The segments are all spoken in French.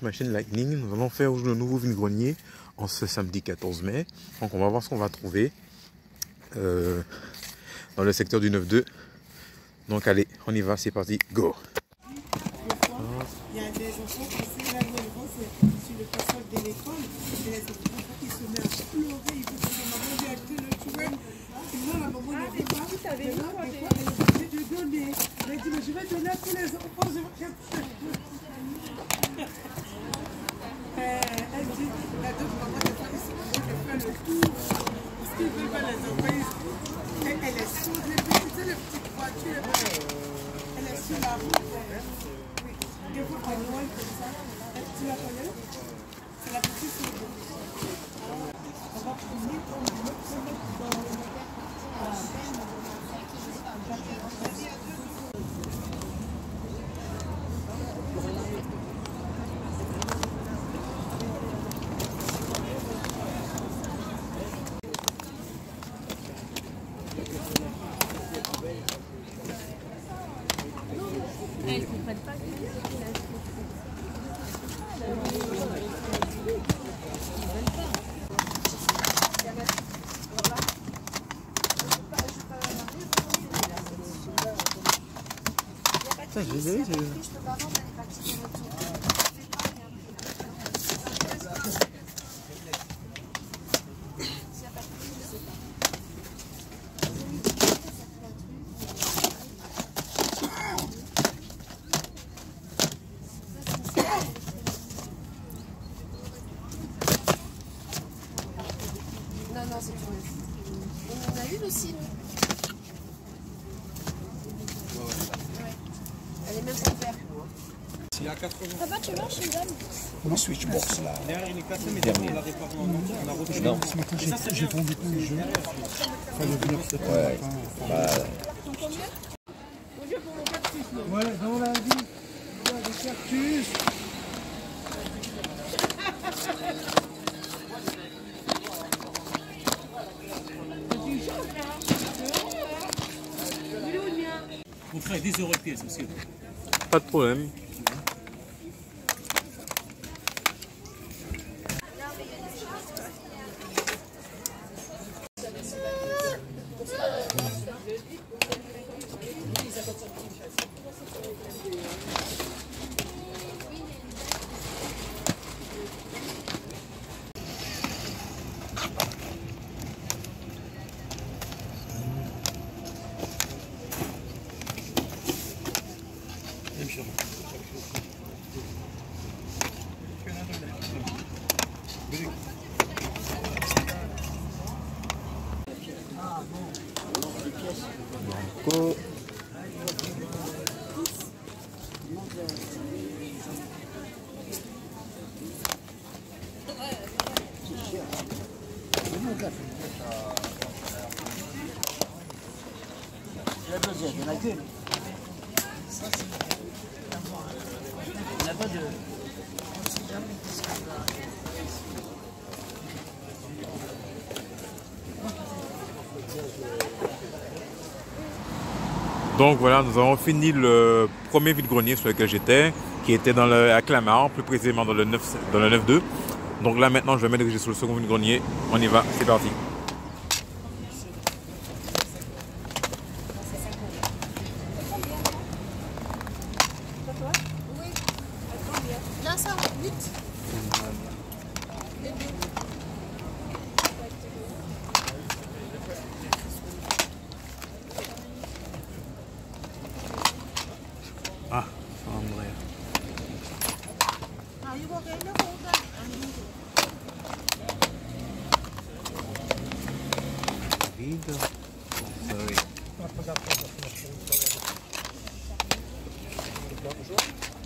ma chaîne Lightning. Nous allons faire le nouveau vide-grenier en ce samedi 14 mai. Donc on va voir ce qu'on va trouver dans le secteur du 9-2. Donc allez, on y va, c'est parti, go! Il y a des enfants qui sont là, sur le passage de l'école, et les enfants qui se mettent à pleurer, ils vont dire maman, j'ai acheté le chouette. Sinon, la maman ne veut pas. Des fois, elle est obligée de donner. Elle dit, mais je vais donner à tous les enfants. Elle dit, la d'autres mamans, des fois, ils sont obligés de faire le tour. Parce qu'ils veulent voir les enfants. Elle est sur les petites voitures. Elle est sur la route. Oui. Des fois, à Noël, comme ça. Tu la connais? C'est la petite fille. On va prendre Elles ne comprennent pas. Non, c'est une. On en a une aussi. Ouais. Elle est même pas ouverte. Papa, tu manges une dame? Le switchbox là. Derrière, il est cassé, mais derrière, on l'a réparé en entier. On a refait. Non, ce matin j'ai vendu tout le jeu. Fallait venir peut-être un matin. Ouais, dans la vie, il y a des cactus. Vous ferez 10 € de pièce aussi. Pas de problème. Banco. La deuxième, il y en a qu'une. Il n'y a pas de... Donc voilà, nous avons fini le premier vide-grenier sur lequel j'étais, qui était à Clamart, plus précisément dans le 9-2. Donc là maintenant, je vais me diriger sur le second vide-grenier. On y va, c'est parti. Là, ça va vite. Ah, Andrea. Vide. Sorry.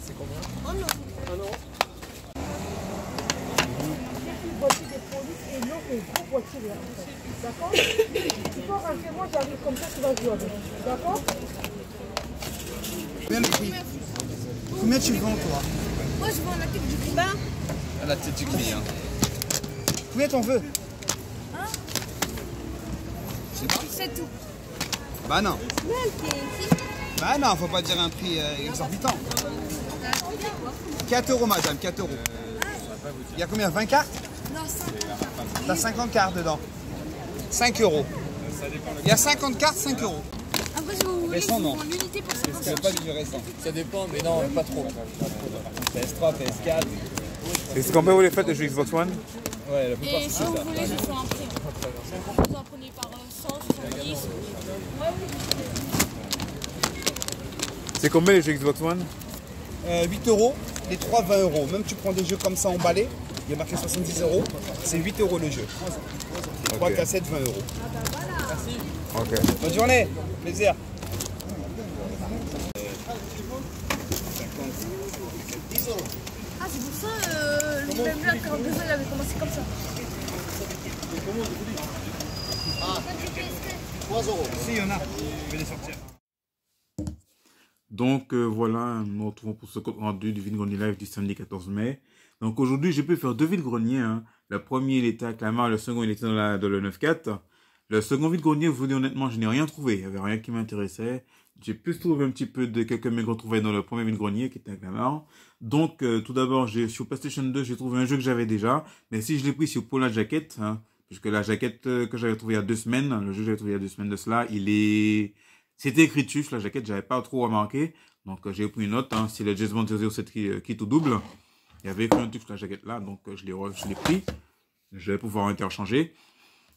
C'est combien? Oh non. Ah non. voiture de police et non une grosse voiture. D'accord? Tu peux rentrer, moi j'arrive comme ça, tu vas jouer avec. D'accord? Combien le prix? Combien tu vends toi? Moi je vends la tête du client. À la tête du client. Combien t'en veux? Hein? C'est pas? C'est tout. Bah non. Mais elle fait ici. Bah non, faut pas dire un prix exorbitant. 4 euros, madame, 4 euros. Il y a combien? 20 cartes? Non, ça. T'as 50 cartes dedans. 5 euros. Il y a 50 cartes, 5 euros. Après, si vous voulez, Récent, non. en unité pour 50 C'est pas du récent. Ça dépend, mais non, pas trop. PS3, PS4. Est-ce qu'on peut vous les faites de jeux Xbox One? Ouais, la plupart Et c'est si ça. vous voulez, je fais un prix. Vous en prenez par 100, 70. C'est combien les jeux Xbox One? 8 euros, les 3, 20 euros. Même tu prends des jeux comme ça emballés, il y a marqué 70 euros, c'est 8 euros le jeu. 3 cassettes, 20 euros. Merci. Ok. Bonne journée, plaisir. Ah, c'est pour ça, même là, quand il avait commencé comme ça. Si, il y en a, je vais les sortir. Donc voilà, nous nous retrouvons pour ce compte rendu du vide-grenier live du samedi 14 mai. Donc aujourd'hui, j'ai pu faire 2 vide-greniers. Hein. Le premier, il était à Clamart, le second, il était dans le 9-4. Le second vide-grenier, vous dis honnêtement, je n'ai rien trouvé. Il n'y avait rien qui m'intéressait. J'ai plus trouvé un petit peu de quelques mecs retrouvés dans le premier vide-grenier qui était à Clamart. Donc tout d'abord, sur PlayStation 2, j'ai trouvé un jeu que j'avais déjà. Mais si je l'ai pris, c'est pour la jaquette. Hein, puisque la jaquette que j'avais trouvée il y a 2 semaines, le jeu que j'avais trouvé il y a 2 semaines de cela, c'était écrit dessus sur la jaquette, j'avais pas trop remarqué. Donc j'ai pris une note, hein, c'est le James Bond 007 qui tout double. Il y avait écrit un truc sur la jaquette là, donc je l'ai pris. Je vais pouvoir interchanger.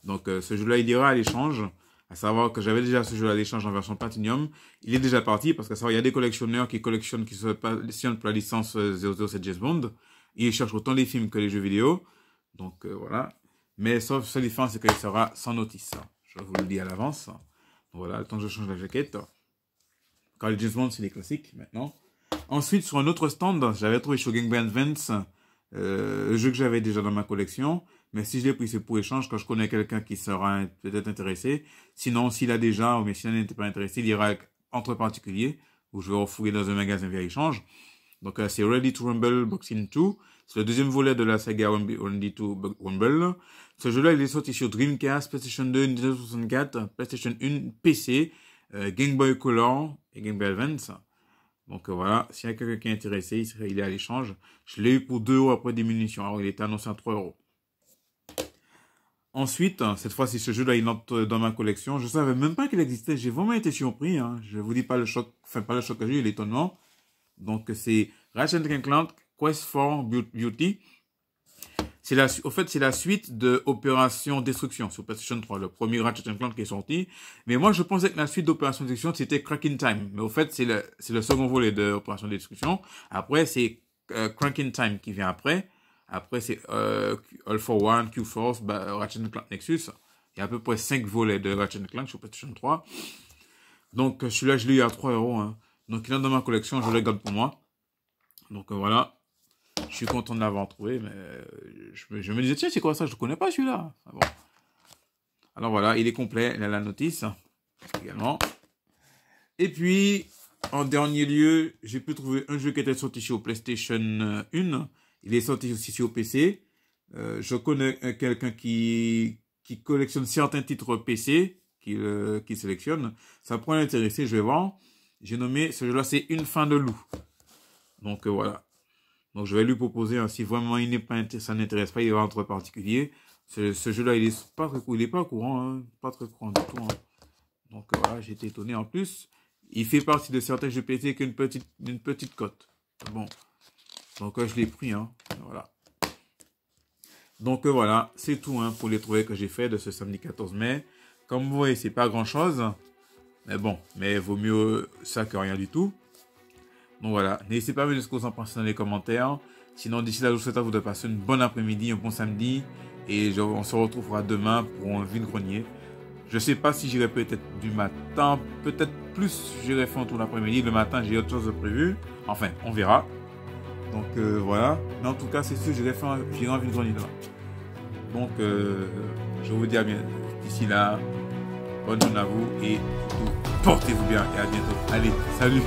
Donc ce jeu-là, il ira à l'échange. À savoir que j'avais déjà ce jeu à l'échange en version Platinum. Il est déjà parti parce qu'à savoir, il y a des collectionneurs qui se passionnent pour la licence 007 James Bond. Ils cherchent autant les films que les jeux vidéo. Donc voilà. Mais sauf seule différence, c'est qu'il sera sans notice. Je vous le dis à l'avance. Voilà, le temps que je change la jaquette. Quand les James Bond, c'est les classiques maintenant. Ensuite, sur un autre stand, j'avais trouvé sur Game Boy Advance le jeu que j'avais déjà dans ma collection. Mais si je l'ai pris, c'est pour échange quand je connais quelqu'un qui sera peut-être intéressé. Sinon, s'il a déjà, ou mais s'il n'était pas intéressé, il ira entre particuliers, où je vais refouiller dans un magasin via échange. Donc, c'est Ready to Rumble Boxing 2. C'est le deuxième volet de la saga Ready to Rumble. Ce jeu-là, il est sorti sur Dreamcast, PlayStation 2, Nintendo 64, PlayStation 1, PC, Game Boy Color et Game Boy Advance. Donc voilà, s'il y a quelqu'un qui est intéressé, il est à l'échange. Je l'ai eu pour 2 euros après diminution. Alors, il était annoncé à 3 euros. Ensuite, cette fois-ci, ce jeu-là, il entre dans ma collection. Je ne savais même pas qu'il existait. J'ai vraiment été surpris. Hein. Je ne vous dis pas le choc, enfin pas le choc que j'ai eu, l'étonnement. Donc c'est Ratchet & Clank Quest for Beauty. Au fait, c'est la suite de Opération Destruction sur PlayStation 3, le premier Ratchet & Clank qui est sorti. Mais moi, je pensais que la suite d'Opération Destruction, c'était Cracking Time. Mais au fait, c'est le second volet de Opération Destruction. Après, c'est Cracking Time qui vient après. Après, c'est All for One, Q-Force, Ratchet & Clank Nexus. Il y a à peu près 5 volets de Ratchet & Clank sur PlayStation 3. Donc, celui-là, je l'ai eu à 3 euros. Hein. Donc, il est dans ma collection, je le garde pour moi. Donc, voilà. Je suis content de l'avoir trouvé, mais je me disais, tiens, c'est quoi ça? Je ne connais pas celui-là. Ah bon. Alors, voilà, il est complet. Il a la notice également. Et puis, en dernier lieu, j'ai pu trouver un jeu qui était sorti sur PlayStation 1. Il est sorti aussi sur PC. Je connais quelqu'un qui collectionne certains titres PC, qui sélectionne. Ça pourrait l'intéresser, je vais voir. J'ai nommé ce jeu-là, c'est Une fin de loup. Donc voilà. Donc je vais lui proposer, hein, si vraiment ça n'intéresse pas, il va entre particuliers. Ce jeu-là, il est pas très cool, il est pas courant, hein, pas très courant du tout. Hein. Donc voilà, j'ai été étonné. En plus, il fait partie de certains jeux PC qui ont une petite cote. Bon. Donc je l'ai pris, hein. Voilà. Donc voilà, c'est tout hein, pour les trouvées que j'ai fait de ce samedi 14 mai. Comme vous voyez, c'est pas grand chose. Mais bon, mais vaut mieux ça que rien du tout. Donc voilà, n'hésitez pas à me dire ce que vous en pensez dans les commentaires. Sinon, d'ici là, je vous souhaite à vous de passer une bonne après-midi, un bon samedi. Et on se retrouvera demain pour un vide-grenier. Je sais pas si j'irai peut-être du matin, peut-être plus j'irai faire un tour l'après-midi. Le matin, j'ai autre chose de prévu. Enfin, on verra. Donc voilà. Mais en tout cas, c'est sûr, j'irai un vide-grenier demain. Donc, je vous dis à bientôt. D'ici là, bonne journée à vous et surtout, portez-vous bien et à bientôt. Allez, salut!